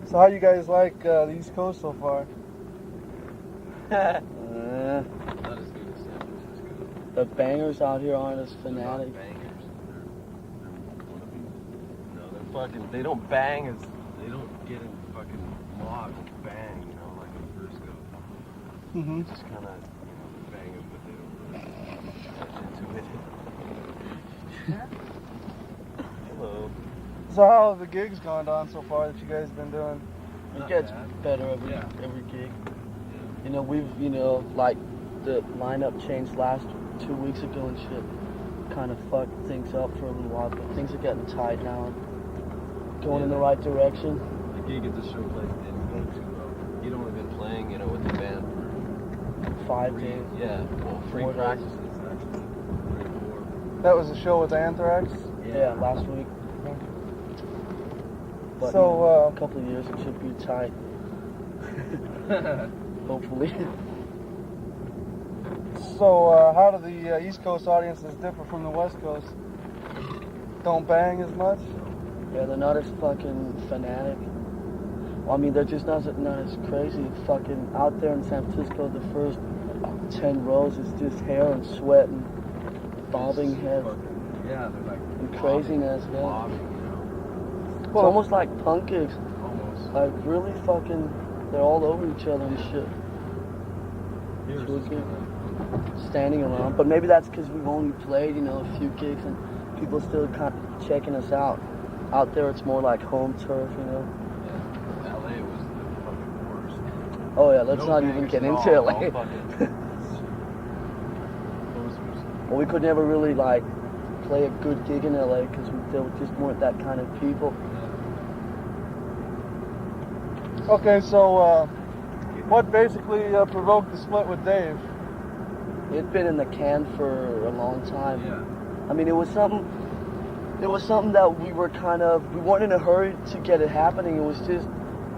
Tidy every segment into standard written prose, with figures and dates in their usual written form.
So how you guys like the East Coast so far? Not as good as San Francisco. The bangers out here aren't as fanatic. They're not bangers. They're fucking. They don't bang as. They don't get in fucking mob and bang. You know, like in Frisco. Mm-hmm. Just kind of bang them, but they don't really touch into it. Hello. So how have the gigs gone on so far that you guys been doing? It gets better every gig. You know, like the lineup changed last 2 weeks ago and shit. Kind of fucked things up for a little while, but things are getting tight now. Going in the right direction. The gig at the show place didn't go too well. He'd only been playing, you know, with the band for 5 days. Yeah, well, 3 practices actually. 3 or 4. That was a show with Anthrax? Yeah, last week. But so, in a couple of years it should be tight. Hopefully. So, how do the East Coast audiences differ from the West Coast? Don't bang as much? Yeah, they're not as fucking fanatic. Well, I mean, they're just not as crazy. Fucking out there in San Francisco, the first 10 rows is just hair and sweat and bobbing heads. Yeah, they're like and craziness, yeah. Bobbing, you know. It's almost like punk gigs. Almost. Like really fucking, they're all over each other and shit. Here's So standing around, but maybe that's because we've only played, you know, a few gigs and people still kind of checking us out. Out there, it's more like home turf, you know. Yeah, LA was the fucking worst. Oh yeah, let's not even get into LA. Well, we could never really like play a good gig in LA because there just weren't that kind of people. Okay, so what basically provoked the split with Dave? It'd been in the can for a long time. Yeah. I mean, it was something that we weren't in a hurry to get it happening. It was just,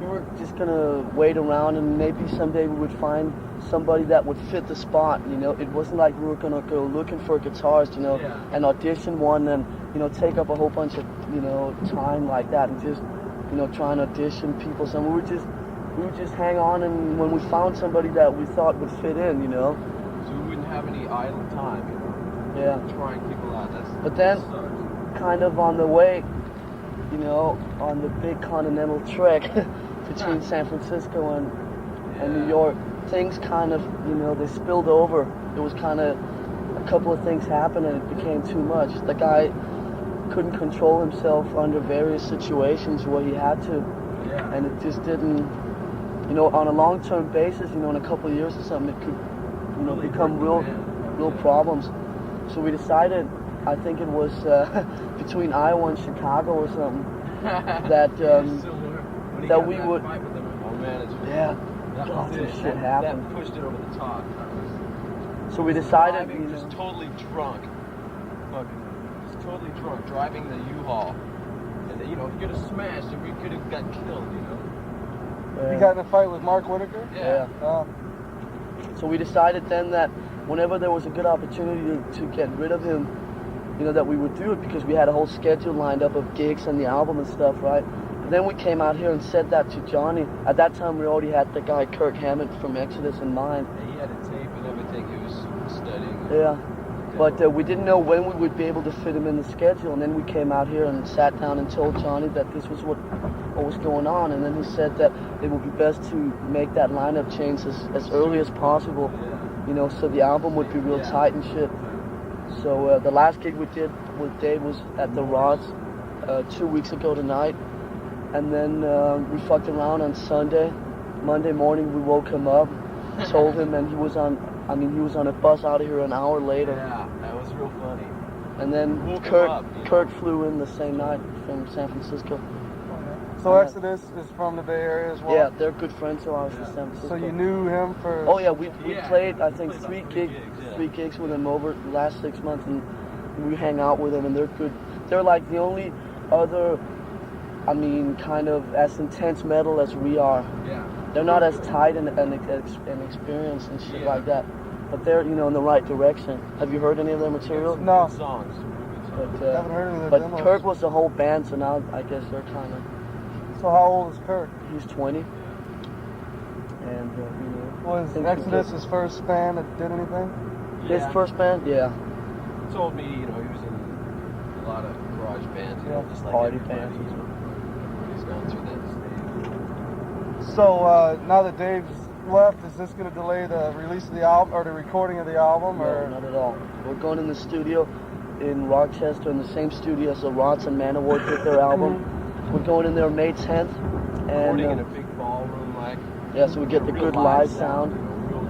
we were just gonna wait around and maybe someday we would find somebody that would fit the spot, you know. It wasn't like we were gonna go looking for a guitarist, you know, and audition one and, you know, take up a whole bunch of, you know, time like that and just, you know, try and audition people. So we would just hang on, and when we found somebody that we thought would fit in, you know. So we wouldn't have any idle time, you know. Yeah. Trying people out. But then, kind of on the way, you know, on the big continental trek between San Francisco and New York, things kind of, you know, they spilled over. It was kind of, a couple of things happened and it became too much. The guy couldn't control himself under various situations where he had to. Yeah. And it just didn't, you know, on a long-term basis, you know, in a couple of years or something, it could, you know, become real problems. So we decided, I think it was between Iowa and Chicago or something, that that we would. God, some shit happened. That pushed it over the top. So we decided, driving, just totally drunk, driving the U-Haul, and you know, if you could have smashed, if we could have got killed, you know. You got in a fight with Mark Whitaker? Yeah. So we decided then that whenever there was a good opportunity to get rid of him, you know, that we would do it because we had a whole schedule lined up of gigs and the album and stuff, right? And then we came out here and said that to Johnny. At that time, we already had the guy Kirk Hammett from Exodus in mind. Yeah, he had a tape and everything. He was studying. Yeah. But we didn't know when we would be able to fit him in the schedule. And then we came out here and sat down and told Johnny that this was what was going on. And then he said that it would be best to make that lineup change as early as possible, you know, so the album would be real tight and shit. So the last gig we did with Dave was at the Rods 2 weeks ago tonight. And then we fucked around on Sunday. Monday morning we woke him up, told him, and he was on a bus out of here an hour later. Yeah, that was real funny. And then Kurt flew in the same night from San Francisco. So Exodus is from the Bay Area as well? Yeah, they're good friends of ours from San Francisco. So you knew him for... Oh yeah, we played, I think, three gigs with him over the last 6 months, and we hang out with them, and they're good. They're like the only other, I mean, kind of as intense metal as we are. Yeah. They're not as tight and experienced and shit like that. but they're, you know, in the right direction. Have you heard any of their material? No. Good songs. Some good songs. But, Haven't heard any of but their demos. Kirk was the whole band, so now I guess they're kind of. So how old is Kirk? He's 20. And, you know. Was think Exodus he his first band that did anything? His first band? Yeah. He told me, you know, he was in a lot of garage bands, you know, Yeah. just like Party everybody. bands. He's gone through that stage. So now that Dave's left, is this going to delay the release of the album or the recording of the album? No, Or not at all. We're going in the studio in Rochester, in the same studio as the Rots and Manowar did their album. We're going in there May 10th. And, Recording in a big ballroom, like. yeah, so we get the real good live sound. You know,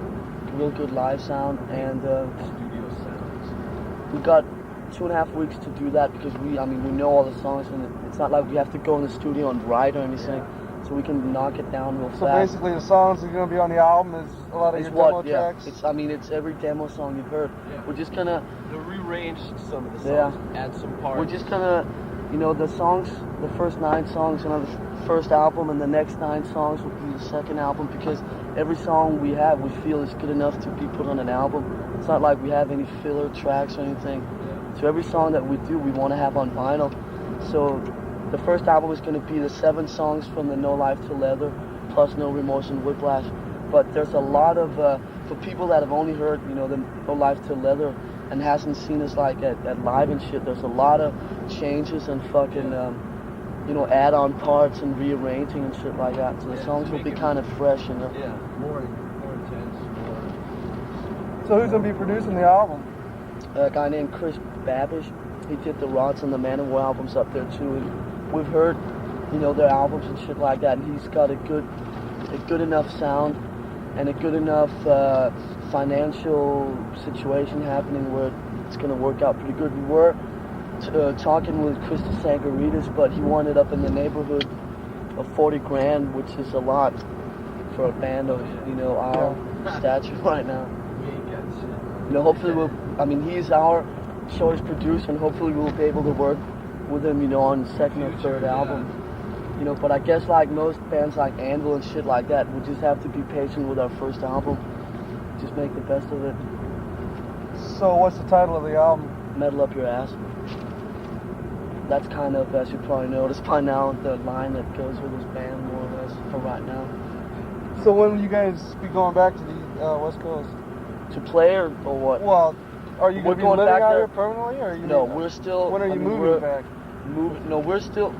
Real good live sound. And real studio sounds. we got 2.5 weeks to do that because we know all the songs, and it's not like we have to go in the studio and write or anything. So we can knock it down real so fast. basically the songs that are going to be on the album is a lot of It's your demo what, yeah. tracks? It's every demo song you've heard. Yeah. We're just gonna, To rearrange some of the Yeah. songs, add some parts. we're just gonna, you know, the songs, the first 9 songs on the first album, and the next 9 songs will be the second album, because every song we have, we feel is good enough to be put on an album. It's not like we have any filler tracks or anything. Yeah. So every song that we do, we want to have on vinyl. So the first album is going to be the 7 songs from the No Life to Leather, plus No Remorse and Whiplash. But there's a lot of, for people that have only heard, you know, the No Life to Leather and hasn't seen us like at live and shit, there's a lot of changes and fucking, you know, add-on parts and rearranging and shit like that. So the Yeah, songs will make be it- kind of fresh, you know. Yeah, more intense, more. So who's going to be producing the album? A guy named Chris Babish, he did the Rots and the Manowar albums up there too. And we've heard, you know, their albums and shit like that, and he's got a good enough sound and a good enough financial situation happening where it's going to work out pretty good. We were talking with Krista Sangaritas, but he wanted up in the neighborhood of 40 grand, which is a lot for a band of, you know, our stature right now. We ain't got shit. You know, hopefully he's our choice producer, and hopefully we'll be able to work with him, you know, on the second or third album. You know, but I guess like most bands like Anvil and shit like that, we just have to be patient with our first album. Just make the best of it. So what's the title of the album? Metal Up Your Ass. That's kind of, as you probably noticed by now, the line that goes with this band more or less for right now. So when will you guys be going back to the West Coast? To play or what? Well, are you We're going to be going living back out there. here permanently, or are you? No, we're still. When are you moving we're back? No, we're still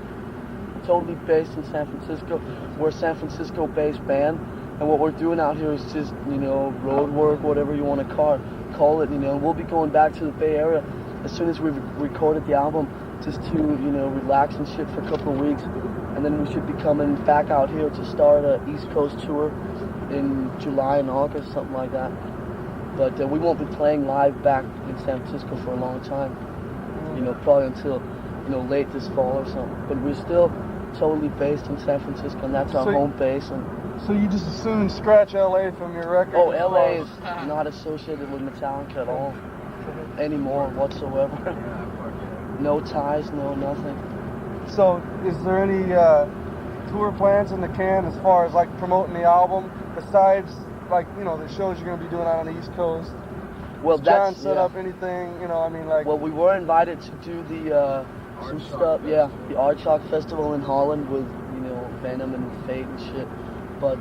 totally based in San Francisco. We're a San Francisco-based band, and what we're doing out here is just, you know, road work, whatever you want to call it. You know, we'll be going back to the Bay Area as soon as we've recorded the album, just to, you know, relax and shit for a couple of weeks, and then we should be coming back out here to start an East Coast tour in July and August, something like that. But we won't be playing live back in San Francisco for a long time. You know, probably until, you know, late this fall or something. But we're still totally based in San Francisco, and that's our So home base. And So you just as soon scratch LA from your record? oh, LA is not associated with Metallica at all anymore whatsoever. No ties, no nothing. So is there any tour plans in the can as far as like promoting the album, besides like, you know, the shows you're going to be doing out on the East Coast? Well, Has John that's set yeah. up anything, you know, I mean, like... Well, we were invited to do the some stuff, yeah, the Aardschok Festival in Holland with, you know, Venom and Fate and shit. But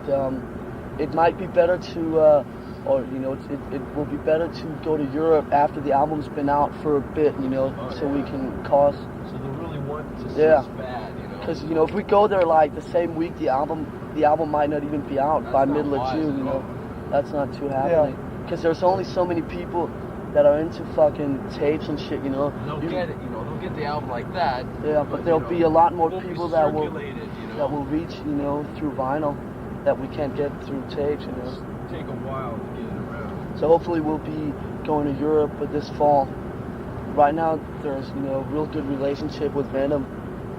it might be better to, or you know, it will be better to go to Europe after the album's been out for a bit, you know, so we can cause. So they really want to see Yeah. us bad, you know. Because, you know, if we go there like the same week the album might not even be out by That's not middle of wise June, at you know. all. That's not too happening. Because there's only so many people that are into fucking tapes and shit, you know. They'll get it, you know. They'll get the album like that. Yeah, but there'll be a lot more it won't people be that will circulated, you know. that will reach, you know, through vinyl that we can't get through tapes, you know. Take a while to get it around. So hopefully we'll be going to Europe this fall. Right now there's, you know, real good relationship with Venom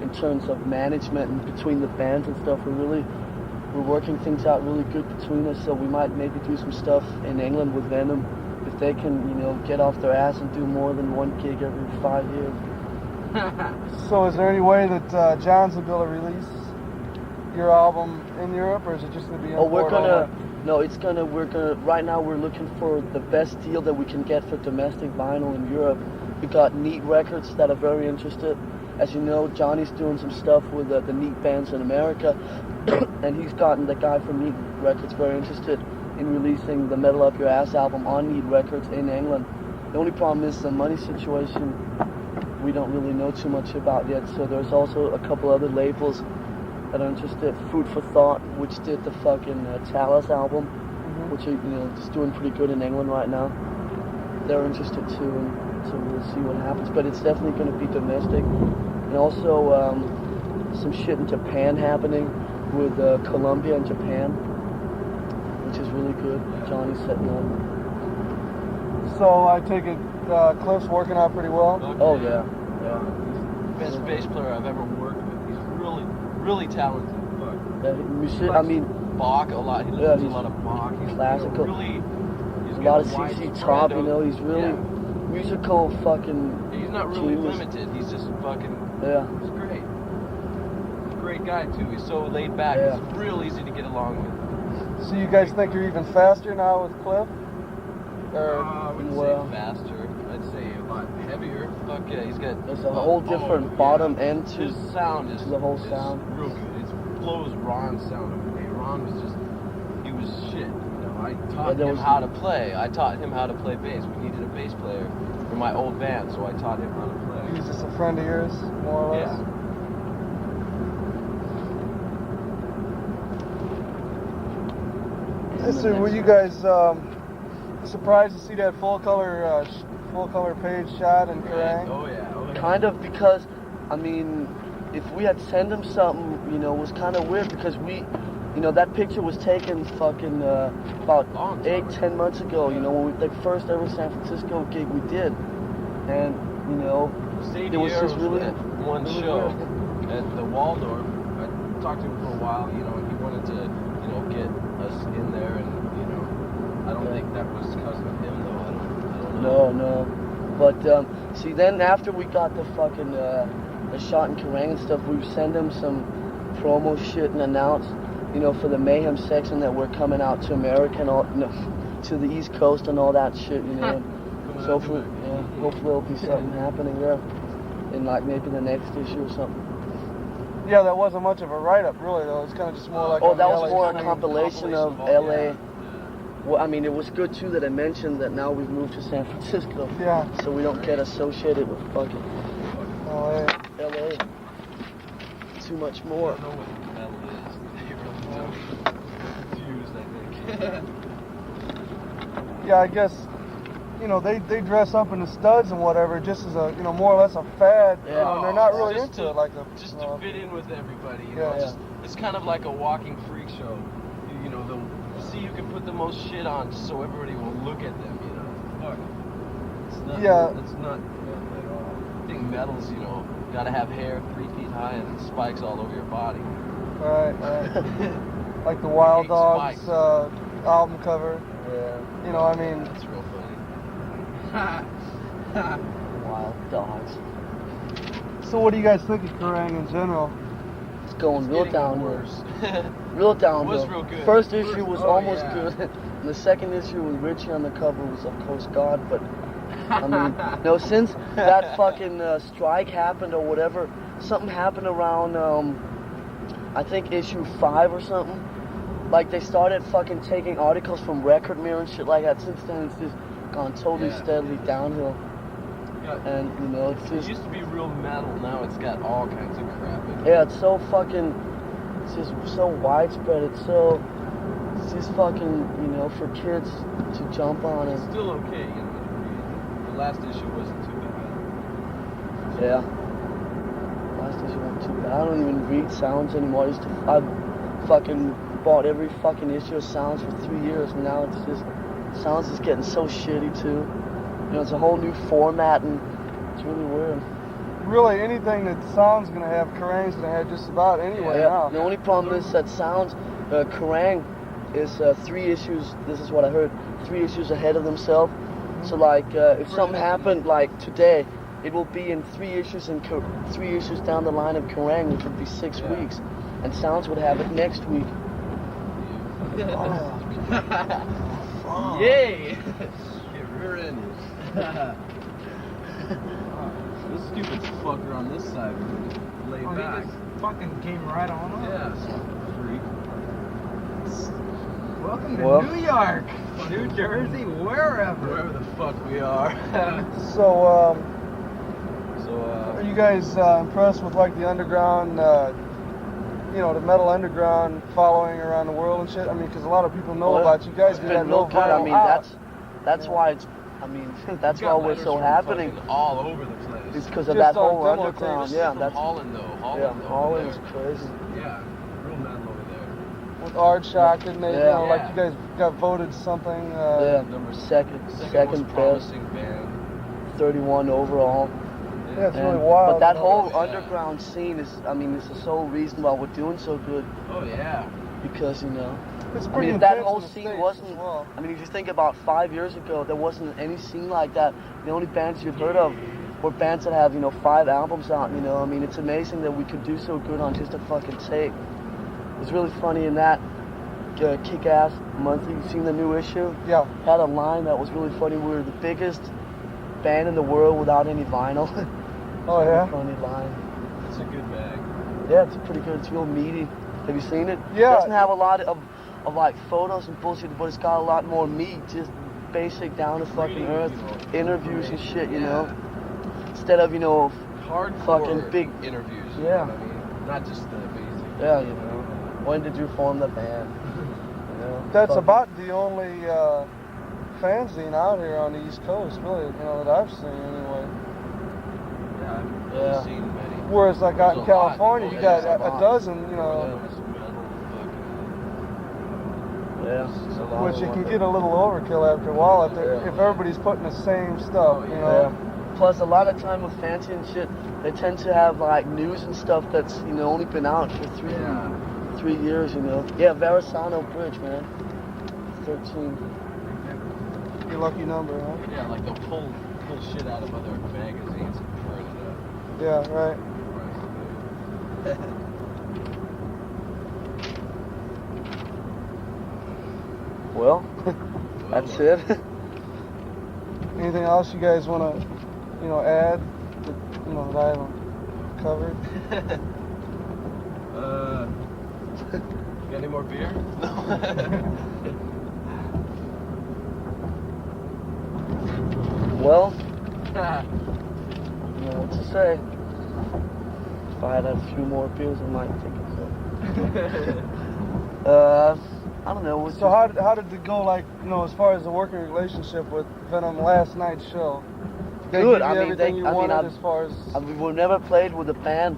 in terms of management and between the bands and stuff. We're working things out really good between us, so we might maybe do some stuff in England with Venom if they can, you know, get off their ass and do more than one gig every 5 years. So is there any way that John's will be able to release your album in Europe, or is it just going to be Oh, we're imported gonna, over? No, right now we're looking for the best deal that we can get for domestic vinyl in Europe. We got Neat Records that are very interested. As you know, Johnny's doing some stuff with the Neat bands in America, and he's gotten the guy from Neat Records very interested in releasing the Metal Up Your Ass album on Neat Records in England. The only problem is the money situation we don't really know too much about yet, so there's also a couple other labels that are interested. Food for Thought, which did the fucking Talus album, which are, just doing pretty good in England right now. They're interested too, and so we'll see what happens. But it's definitely going to be domestic, and also some shit in Japan happening with Colombia and Japan, which is really good. Johnny's setting up. So I take it Cliff's working out pretty well? Okay. Oh yeah. Best bass player I've ever worked with. He's really talented. I mean, Bach a lot. He listens to a lot of Bach. He's classical. He's a lot of got CC Top. random- He's really musical fucking. He's not really genius. limited. He's just fucking. Yeah. He's great. He's a great guy too. He's so laid back. Yeah. He's real easy to get along with. So you guys think you're even faster now with Cliff? Or I wouldn't well- say faster. I'd say a lot heavier. Fuck yeah, he's got. There's a whole different bottom end to His sound is the whole is sound. real good. It blows Ron's sound away. Ron was just, he was shit. I taught him how to play. I taught him how to play bass. We needed a bass player for my old band, so I taught him how to play. he's just a friend of yours, more or less? Yeah. So were you guys surprised to see that full color page shot in Kerrang? Oh yeah. Kind of, because, I mean, if we had sent him something, it was kind of weird because that picture was taken fucking about 8-10 months ago, when the first ever San Francisco gig we did. And, Stayed it was here just really at one really show weird. at the Waldorf. I talked to him for a while, and he wanted to, get us in there, and I don't think that was because of him though. I don't know. No. But see, then after we got the fucking the shot in Kerrang and stuff, we sent him some promo shit and announced, for the Mayhem section that we're coming out to America and all, to the East Coast and all that shit, So hopefully there'll be something happening there in like maybe the next issue or something. Yeah, that wasn't much of a write-up, really, though. It's kind of just more like Oh, on that the was LA more a scene. compilation of all- LA. yeah. Well, I mean, it was good too that I mentioned that now we've moved to San Francisco. Yeah. So we don't get associated with fucking LA. LA too much I more. don't know what metal is. They really don't. Confused, I think. Yeah, I guess, they dress up in the studs and whatever just as a, more or less a fad. Yeah. And they're not really Just into to- it like Just to fit in with everybody. Yeah. It's kind of like a walking freak show. They'll see you can put the most shit on just so everybody will look at them, Fuck. It's not, Yeah. It's not metal at all. I think metal's, gotta have hair 3 feet high and spikes all over your body. Right. Like the Wild Hate Dogs spikes. album cover. Yeah. I mean, It's real funny. Wild Dogs. so what do you guys think of Kerrang in general? It's going It's real getting downhill. worse. Real downhill. It was real good. First issue was Oh, almost yeah. good. And the second issue with Richie on the cover was, of course, God. But, I mean, since that fucking strike happened or whatever, something happened around, I think, issue 5 or something. Like, they started fucking taking articles from Record Mirror and shit like that. Since then, it's just gone totally steadily downhill. And, it's It just... used to be real metal, now it's got all kinds of crap in it. Yeah, it's so fucking, it's just so widespread. It's just fucking, for kids to jump on It's it. still okay, The last issue wasn't too bad. Yeah. Last issue wasn't too bad. I don't even read Sounds anymore. I fucking bought every fucking issue of Sounds for 3 years, and now it's just, Sounds is getting so shitty too. It's a whole new format, and it's really weird. Really, anything that Sound's going to have, Kerrang's going to have just about anyway now. The only problem is that Sounds, Kerrang is 3 issues, this is what I heard, 3 issues ahead of themselves. So like, if something happened like today, it will be in 3 issues and 3 issues down the line of Kerrang, which would be 6 weeks. And Sounds would have it next week. Oh. Yay! Get rear-ended. This stupid fucker on this side laid back. He just fucking came right on up. Yeah, freak. Welcome to New York, New Jersey, wherever. Wherever the fuck we are. So, are you guys impressed with like the underground, the metal underground following around the world and shit? I mean, because a lot of people know about you guys. It's been real good. I mean, that's why it's. I mean, that's why we're so happening. All over the place. It's because of that whole underground. Yeah, that's Holland though. Holland is crazy. Yeah, real metal over there. With Aardschok, didn't they? Like you guys got voted something. Number second most promising band. 31 overall. Yeah, it's really wild. But that whole underground scene is, I mean, it's the sole reason why we're doing so good. Oh yeah. Because it's pretty if that whole scene wasn't, I mean, if you think about 5 years ago, there wasn't any scene like that. The only bands you'd heard of were bands that have, 5 albums out, I mean, it's amazing that we could do so good on just a fucking tape. It's really funny in that Kick-Ass Monthly, you seen the new issue? Yeah. Had a line that was really funny. We were the biggest band in the world without any vinyl. Oh yeah? Funny line. It's a good bag. Yeah, it's pretty good. It's real meaty. Have you seen it? Yeah. It doesn't have a lot of like photos and bullshit, but it's got a lot more meat, just basic down to fucking earth interviews and shit, you know? Instead of, hardcore fucking big interviews. Yeah. You know what I mean? Not just the basic. Yeah, when did you form the band? That's about the only fanzine out here on the East Coast, really, that I've seen anyway. Yeah, I've really seen many. Whereas like out in California, you got a dozen, which you can get a little overkill after a while if everybody's putting the same stuff, Yeah. Plus, a lot of time with fancy and shit, they tend to have like news and stuff that's only been out for 3 years, Yeah, Verrazano Bridge, man. 13. Your lucky number, huh? Yeah, like they'll pull shit out of other magazines and print it up. Yeah, right. Well, that's it. Anything else you guys want to, add that, that I haven't covered? You got any more beer? No. Well, I don't know what to say. If I had a few more beers, I might think of so. I don't know. So how did it go, like, as far as the working relationship with Venom last night's show? Good. We've never played with a band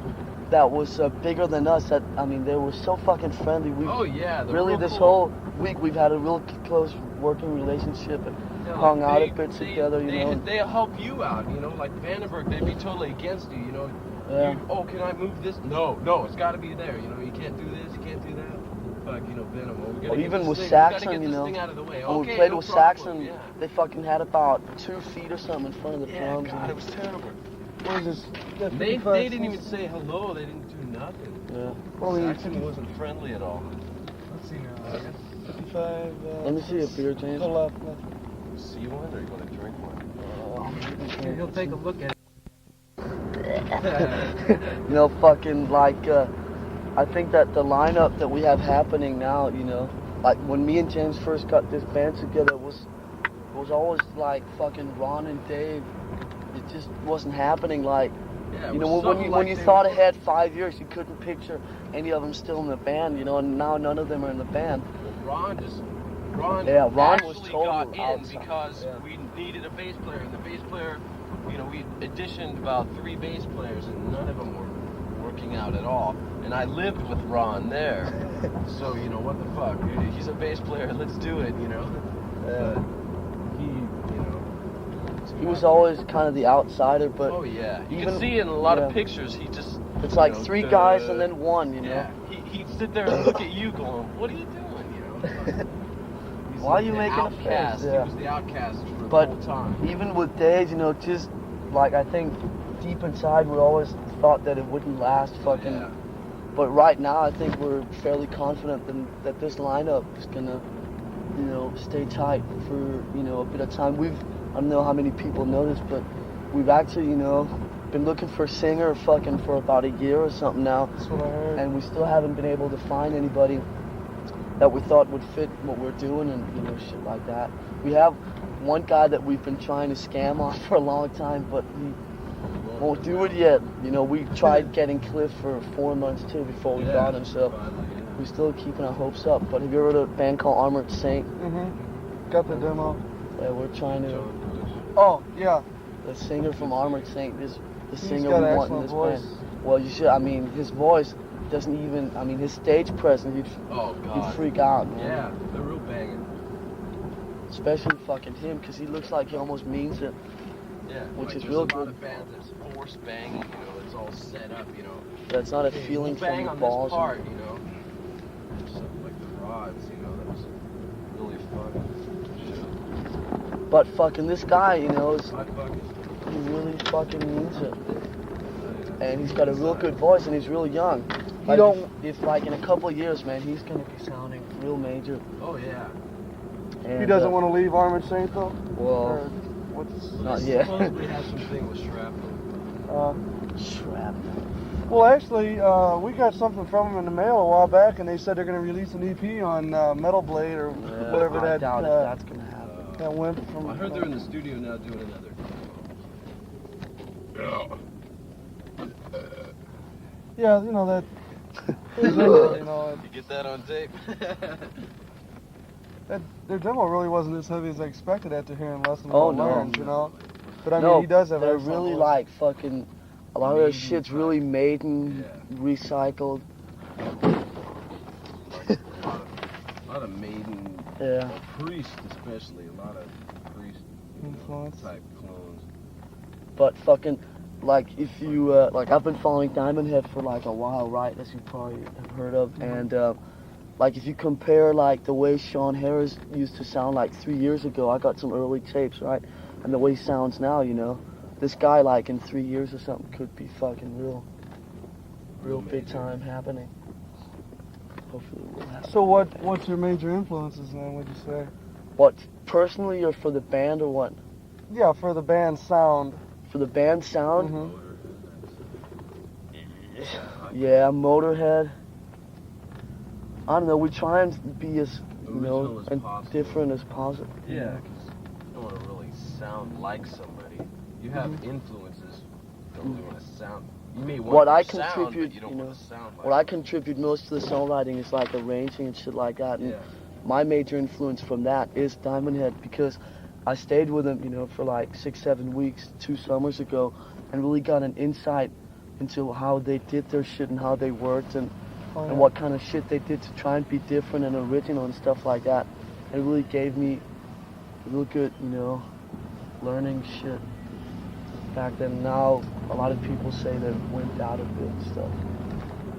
that was bigger than us. They were so fucking friendly. Really, this whole week we've had a real close working relationship and hung out a bit together. They'll help you out. Like Vandenberg, they'd be totally against you. Can I move this? No, it's got to be there. You can't do this, you can't do that. Fuck, Venom. Even with Saxon, when we played with Saxon, yeah. they fucking had about 2 feet or something in front of the drums. God, it was terrible. What was this? They didn't even say hello. They didn't do nothing. Yeah. Saxon wasn't friendly at all. Let's see now. I guess 55. Let me see a beer, James. Pull up. See one, or you want to drink one? He'll take a look at it. Fucking like. I think that the lineup that we have happening now, like when me and James first got this band together, it was always like fucking Ron and Dave. It just wasn't happening. Like, when you thought ahead 5 years, you couldn't picture any of them still in the band, and now none of them are in the band. Ron was totally got in outside. because we needed a bass player, and the bass player, we auditioned about 3 bass players, and none of them were working out at all. And I lived with Ron there, so what the fuck? He's a bass player. Let's do it, But he was always kind of the outsider, but you can see in a lot of pictures. He just it's like 3 guys and then one, Yeah, he'd sit there and look at you, going, "What are you doing?" Why are you making outcast. a face? Yeah. He was the outcast for but the whole time. Even with Dave, just like I think deep inside we always thought that it wouldn't last fucking. Yeah. But right now I think we're fairly confident that this lineup is gonna you know, stay tight for, you know, a bit of time. I don't know how many people know this, but we've actually, you know, been looking for a singer fucking for about a year or something now. That's what I heard. And we still haven't been able to find anybody that we thought would fit what we're doing and, you know, shit like that. We have one guy that we've been trying to scam off for a long time, but he won't do it yet. You know, we tried getting Cliff for 4 months too before we got him, so we're still keeping our hopes up. But have you heard of a band called Armored Saint? Mm-hmm. Got the demo. Yeah, we're trying to. Oh, yeah. The singer from Armored Saint is the He's singer got we an want in excellent this voice. band. Well, you should. I mean, his voice doesn't even. I mean, his stage presence, Oh, he'd God. freak out, man. Yeah, they're real banging. Especially fucking him, because he looks like he almost means it. Yeah, Which is there's real a lot good. of bands that's force banging, you know, it's all set up, you know. That's not a Hey, feeling we'll bang from on the balls. this part, you know. Something like the rods, you know, that was really fun. But fucking this guy, you know, is, I fucking he really fucking means it. And he's got a real good voice, and he's real young. Like, don't- if like in a couple of years, man, he's gonna be sounding real major. Oh yeah. And, He doesn't want to leave Armored Saint, though? Or Well, what's... not yet. Supposedly has something with shrapnel. Shrapnel. Well, actually, we got something from them in the mail a while back, and they said they're going to release an EP on Metal Blade or whatever I that doubt if that's gonna happen. that went from. I heard they're in the studio now doing another. Yeah, you know that. You know You get that on tape? that their demo really wasn't as heavy as I expected after hearing Lessons Oh, Learned, no. you know. But I mean, No, he does have. they're excellent really voice. like fucking. A lot of their Maiden shit's type. really Maiden, Yeah. recycled. A lot of Maiden, Yeah. Priest especially, a lot of Priest Influence. type clones. But fucking, like if you like, I've been following Diamond Head for like a while, right? As you probably have heard of, and like if you compare like the way Sean Harris used to sound like 3 years ago, I got some early tapes, right? And the way he sounds now, you know, this guy like in 3 years or something could be fucking real big time happening. Hopefully it will happen. So what's your major influences then? Would you say? What, personally or for the band or what? Yeah, for the band sound. For the band sound? Mhm. Yeah, Motorhead. I don't know, we try and be as, you know, Original as and possible. different as possible. Yeah, because you don't want to really sound like somebody. You have influences. You don't really want to sound. You may want What to I sound, contribute, but you don't you know, want to sound like. What I contribute most to the songwriting is like arranging and shit like that. And Yeah. my major influence from that is Diamond Head, because I stayed with him, you know, for like 6-7 weeks 2 summers ago, and really got an insight into how they did their shit and how they worked and what kind of shit they did to try and be different and original and stuff like that. It really gave me real good, you know, learning shit back then. Now a lot of people say they went out a bit and stuff.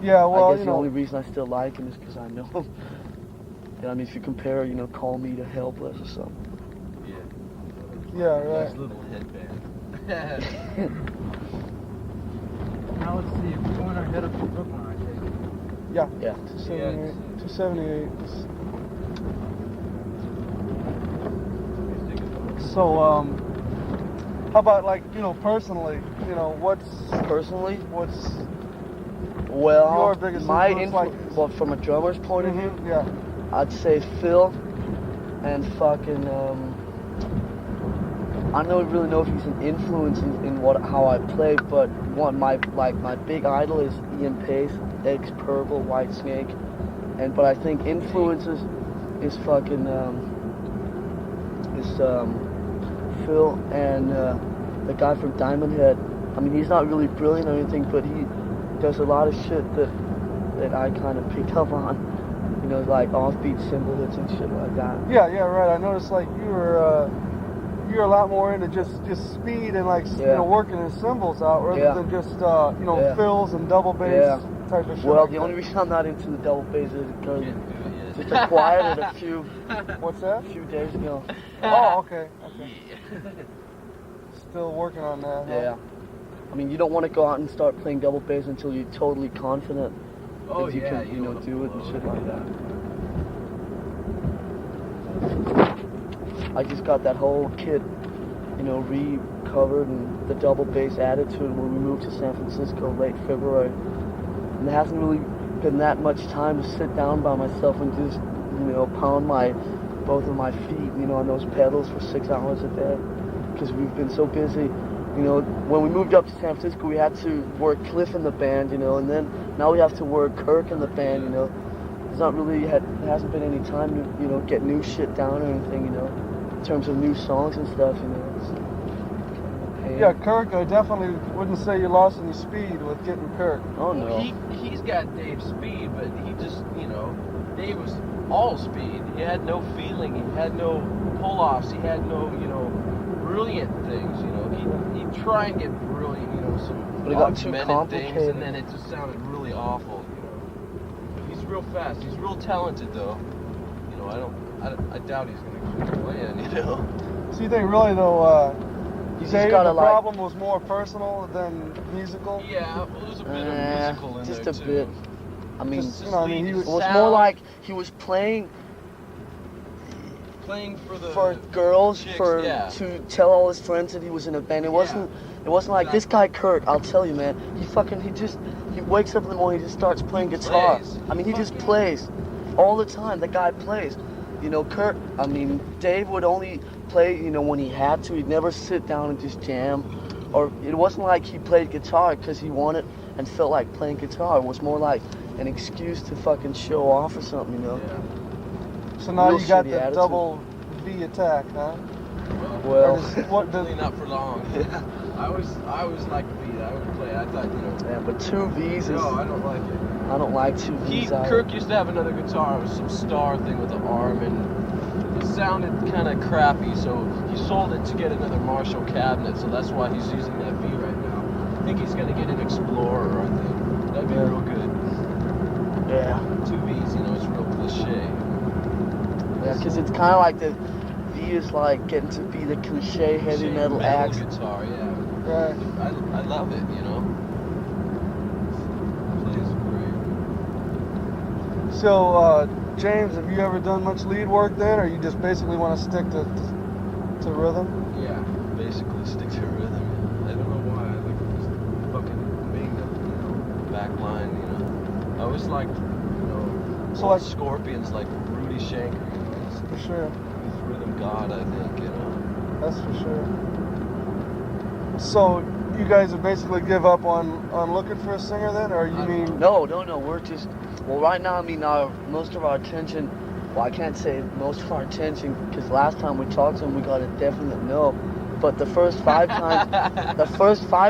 Yeah, well, I guess you the know. only reason I still like him is because I know him. Yeah, I mean, if you compare, you know, Call Me to Helpless or something. Yeah, right. Nice little headband. Now let's see. We're going to head up to Brooklyn, I think. Yeah. Yeah. 278. 278. So, how about like, you know, personally, you know, what's Personally, your well, biggest my influence, like- well, from a drummer's point of view, Mhm, yeah. I'd say Phil and fucking, I don't really know if he's an influence in how I play, but my big idol is Ian Pace, ex-Purple, White Snake, but I think influences is fucking Phil and the guy from Diamond Head. I mean, he's not really brilliant or anything, but he does a lot of shit that I kind of picked up on. You know, like offbeat cymbal hits and shit like that. Yeah, right. I noticed like you're a lot more into just speed and like you know, working the cymbals out rather than just you know, fills and double bass type of shit. Well, like the that. only reason I'm not into the double bass is because just acquired it a few days ago. Oh, okay. Still working on that. Huh? Yeah. I mean, you don't want to go out and start playing double bass until you're totally confident that you can, you know, do it and shit like that. I just got that whole kit, you know, recovered and the double bass added to it when we moved to San Francisco late February. And there hasn't really been that much time to sit down by myself and just, you know, pound both of my feet, you know, on those pedals for 6 hours a day. Because we've been so busy. You know, when we moved up to San Francisco, we had to work Cliff in the band, you know, and then now we have to work Kirk in the band, you know. There's not really, there hasn't been any time to, you know, get new shit down or anything, you know, in terms of new songs and stuff, you know. Yeah, Kirk, I definitely wouldn't say you lost any speed with getting Kirk. Oh, no. He's got Dave's speed, but he just, you know, Dave was all speed. He had no feeling, he had no pull-offs, he had no, you know, brilliant things, you know. He'd try and get brilliant, you know, some augmented things, and then it just sounded really awful, you know. He's real fast. He's real talented, though. You know, I doubt he's gonna keep playing, you know. So you think really though, Dave, the problem was more personal than musical? Yeah, well, there's a bit of musical in just there, a too. bit. I mean, it was more like he was playing for girls, chicks, to tell all his friends that he was in a band. It wasn't like this guy Kurt. I'll tell you, man. He wakes up in the morning. He just starts playing guitar. Plays. I mean, he just plays all the time. The guy plays. You know, Kurt. I mean, Dave would only play, you know, when he had to. He'd never sit down and just jam. Or it wasn't like he played guitar because he wanted and felt like playing guitar. It was more like an excuse to fucking show off or something, you know. Yeah. So now Real you got shitty the attitude. double V attack, huh? Well, Hopefully not for long. I always liked V. I would play. I thought, you know. yeah, but 2 V's is. No, I don't like it. I don't like 2 V's. Kirk used to have another guitar. It was some Star thing with an arm, and it sounded kind of crappy. So he sold it to get another Marshall cabinet. So that's why he's using that V right now. I think he's gonna get an Explorer. I think that'd be real good. Yeah. 2 V's, you know, it's real cliche. Yeah, because it's kind of like the V is like getting to be the cliche heavy metal act. Guitar, yeah. Right. I love it, you know. Plays great. So, James, have you ever done much lead work then, or you just basically want to stick to rhythm? Yeah, basically stick to rhythm. I don't know why. I like just fucking being the back line, you know. I always liked, you know, So like Scorpions, like Rudy Shanker. For sure. He's rhythm god, I think, you know. That's for sure. So you guys have basically give up on looking for a singer then, or you mean? No. We're just right now. I mean, most of our attention. Well, I can't say most of our attention because last time we talked to him, we got a definite no. But the first 5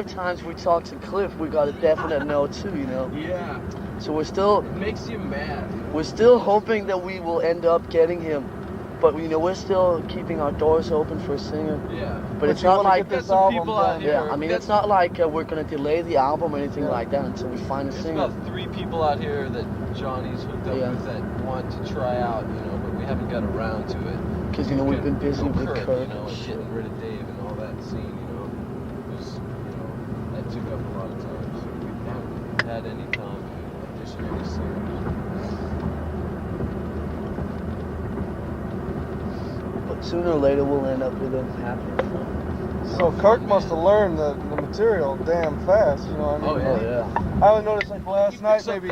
times we talked to Cliff, we got a definite no too. You know. Yeah. So we're still. It makes you mad. We're still hoping that we will end up getting him. But, you know, we're still keeping our doors open for a singer. Yeah. But it's not like this album done. Yeah, I mean, it's not like we're going to delay the album or anything like that until we find a There's singer. about 3 people out here that Johnny's hooked up with that want to try out, you know, but we haven't got around to it. Because, you know, we've been busy with Kurt, Kurt. you know, and getting rid of Dave and all that scene, you know. It was, you know, that took up a lot of time. So we haven't had any time to audition any singers. Sooner or later, we'll end up with him happening. So Kirk must have learned the material damn fast, you know what I mean? Oh, yeah. I only noticed like last night maybe,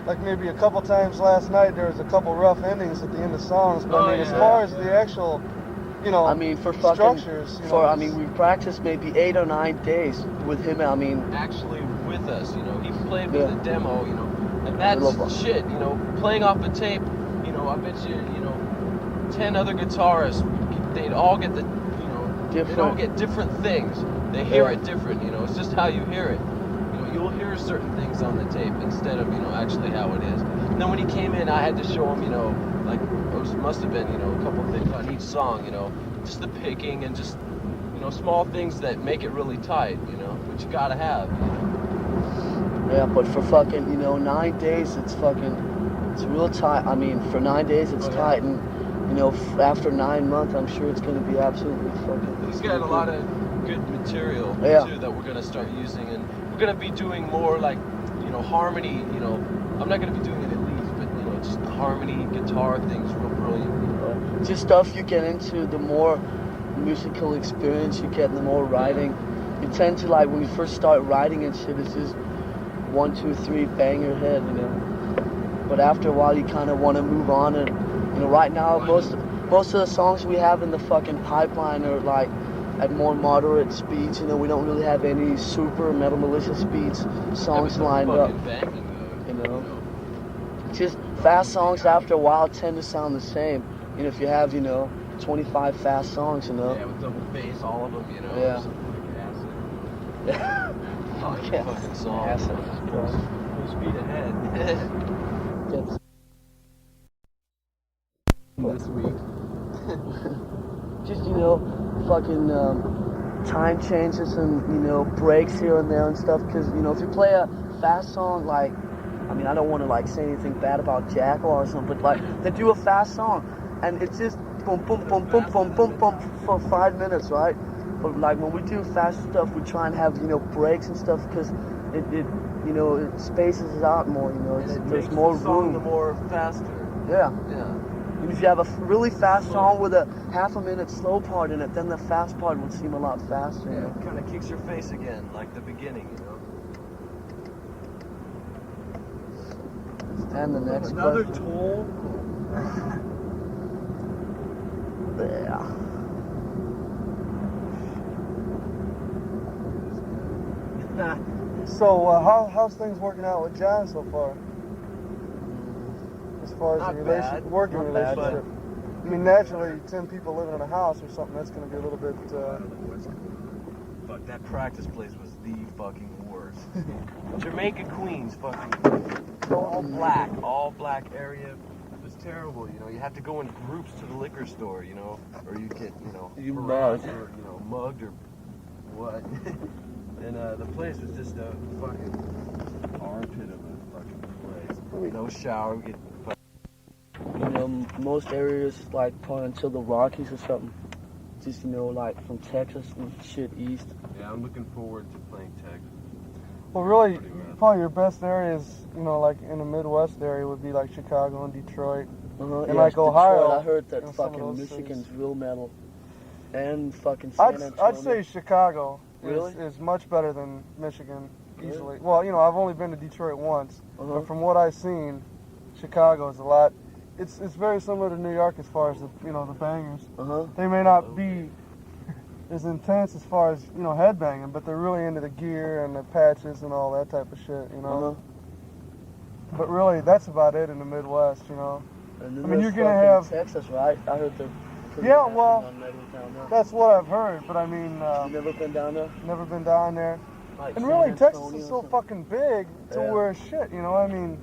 like maybe a couple times last night there was a couple rough endings at the end of songs, but I mean as far as the actual, you know, I mean for fucking, structures, you know, I mean we practiced maybe 8 or 9 days with him. I mean actually with us, you know, he played with a demo, you know, and that's shit, you know, playing off a tape, you know, I bet you, you know, 10 other guitarists, they'd all get the, you know, they'd all get different things. They hear it different, you know, it's just how you hear it. You know, you'll hear certain things on the tape instead of, you know, actually how it is. And then when he came in, I had to show him, you know, like, it must have been, you know, a couple things on each song, you know, just the picking and just, you know, small things that make it really tight, you know, which you gotta have, you know. Yeah, but for fucking, you know, 9 days, it's real tight. I mean, for 9 days, it's tight, and you know, after 9 months, I'm sure it's going to be absolutely fucking. He's got a lot of good material too that we're going to start using, and we're going to be doing more like, you know, harmony. You know, I'm not going to be doing it at least, but you know, just harmony, guitar things, real brilliant. just stuff you get into, the more musical experience you get, the more writing. You tend to, like, when you first start writing and shit, it's just 1, 2, 3, bang your head, you know. But after a while, you kind of want to move on, and you know, right now, most of the songs we have in the fucking pipeline are like at more moderate speeds. You know, we don't really have any super Metal Militia speeds songs lined up. You know, just fast songs after a while tend to sound the same. You know, if you have 25 fast songs, you know. Yeah, with double bass, all of them, you know. Yeah. Yeah. Fucking song. Acid. Full speed ahead. This week. Just, fucking time changes and, breaks here and there and stuff. Because, if you play a fast song, like, I mean, I don't want to, like, say anything bad about Jackal or something, but, like, they do a fast song, and it's just boom, boom, boom, boom, boom, boom, boom for 5 minutes, right? But, like, when we do fast stuff, we try and have, breaks and stuff, because it spaces it out more, there's more room. The more faster. Yeah. Yeah. And if you have a really fast song with a half-a-minute slow part in it, then the fast part would seem a lot faster. Yeah, it kind of kicks your face again, like the beginning, And the next Another question. toll. Yeah. So how's things working out with John so far? As far as the working relationship. I mean, naturally, 10 people living in a house or something, that's going to be a little bit. Fuck, that practice place was the fucking worst. Jamaica Queens, fucking all black area. It was terrible, You have to go in groups to the liquor store, or you get, mugged. or mugged or what. And the place was just a fucking armpit of a fucking place. No shower. We get. Most areas, like, probably until the Rockies or something. Just, like, from Texas and shit east. Yeah, I'm looking forward to playing Texas. Well, really, probably your best areas, like in the Midwest area, would be like Chicago and Detroit. And like Detroit, Ohio. I heard that fucking Michigan's real metal. And fucking San Antonio. I'd say Chicago is much better than Michigan, easily. Really? Well, I've only been to Detroit once, but from what I've seen, Chicago is a lot. It's very similar to New York as far as the the bangers. They may not be as intense as far as headbanging, but they're really into the gear and the patches and all that type of shit. But really, that's about it in the Midwest. And I mean, you're gonna have Texas, right? I heard they're that's what I've heard. But I mean, you never been down there? Never been down there. Like and really, Texas is so fucking big to where shit. I mean.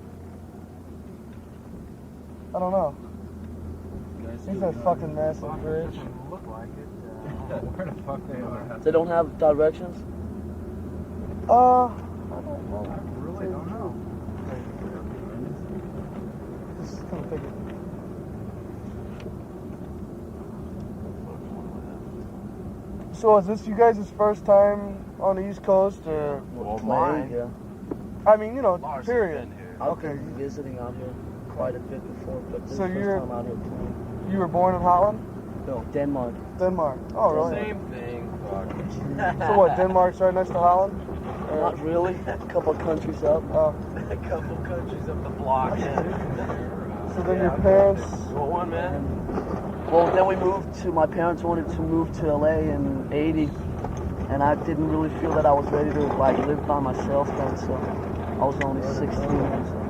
I don't know. He's that fucking massive bridge. Look like it. Where the fuck they are? They don't have directions? I don't know. I really don't know. Just gonna take it. So is this you guys' first time on the East Coast, or? Well, mine. Yeah. I mean, Lars period. Been here. I've been visiting out here quite a bit before, but this is the first time out here playing. You were born in Holland? No, Denmark. Denmark. Oh, really? Same thing. So what, Denmark's right next to Holland? Not really. A couple of countries up. Oh. A couple countries up the block. So then your parents... What one, man? Well, then my parents wanted to move to LA in '80, and I didn't really feel that I was ready to, like, live by myself then, so I was only 16. So.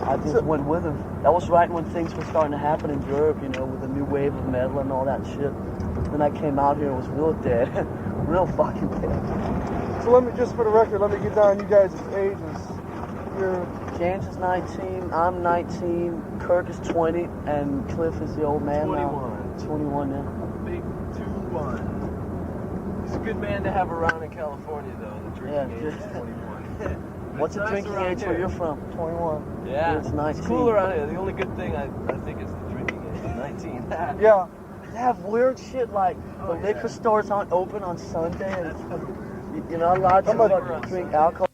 I just went with him. That was right when things were starting to happen in Europe, with the new wave of metal and all that shit. Then I came out here and was real dead. Real fucking dead. So let me, just for the record, let me get down you guys' ages. James is 19, I'm 19, Kirk is 20, and Cliff is the old man 21. now. 21, yeah. Big 2-1. He's a good man to have around in California, though. The drinking age is 21. What's the drinking age where you're from? 21. Yeah, it's 19. It's cool around here. The only good thing I think is the drinking age. 19. Yeah. They have weird shit like the liquor stores aren't open on Sunday, and you're not allowed to drink alcohol.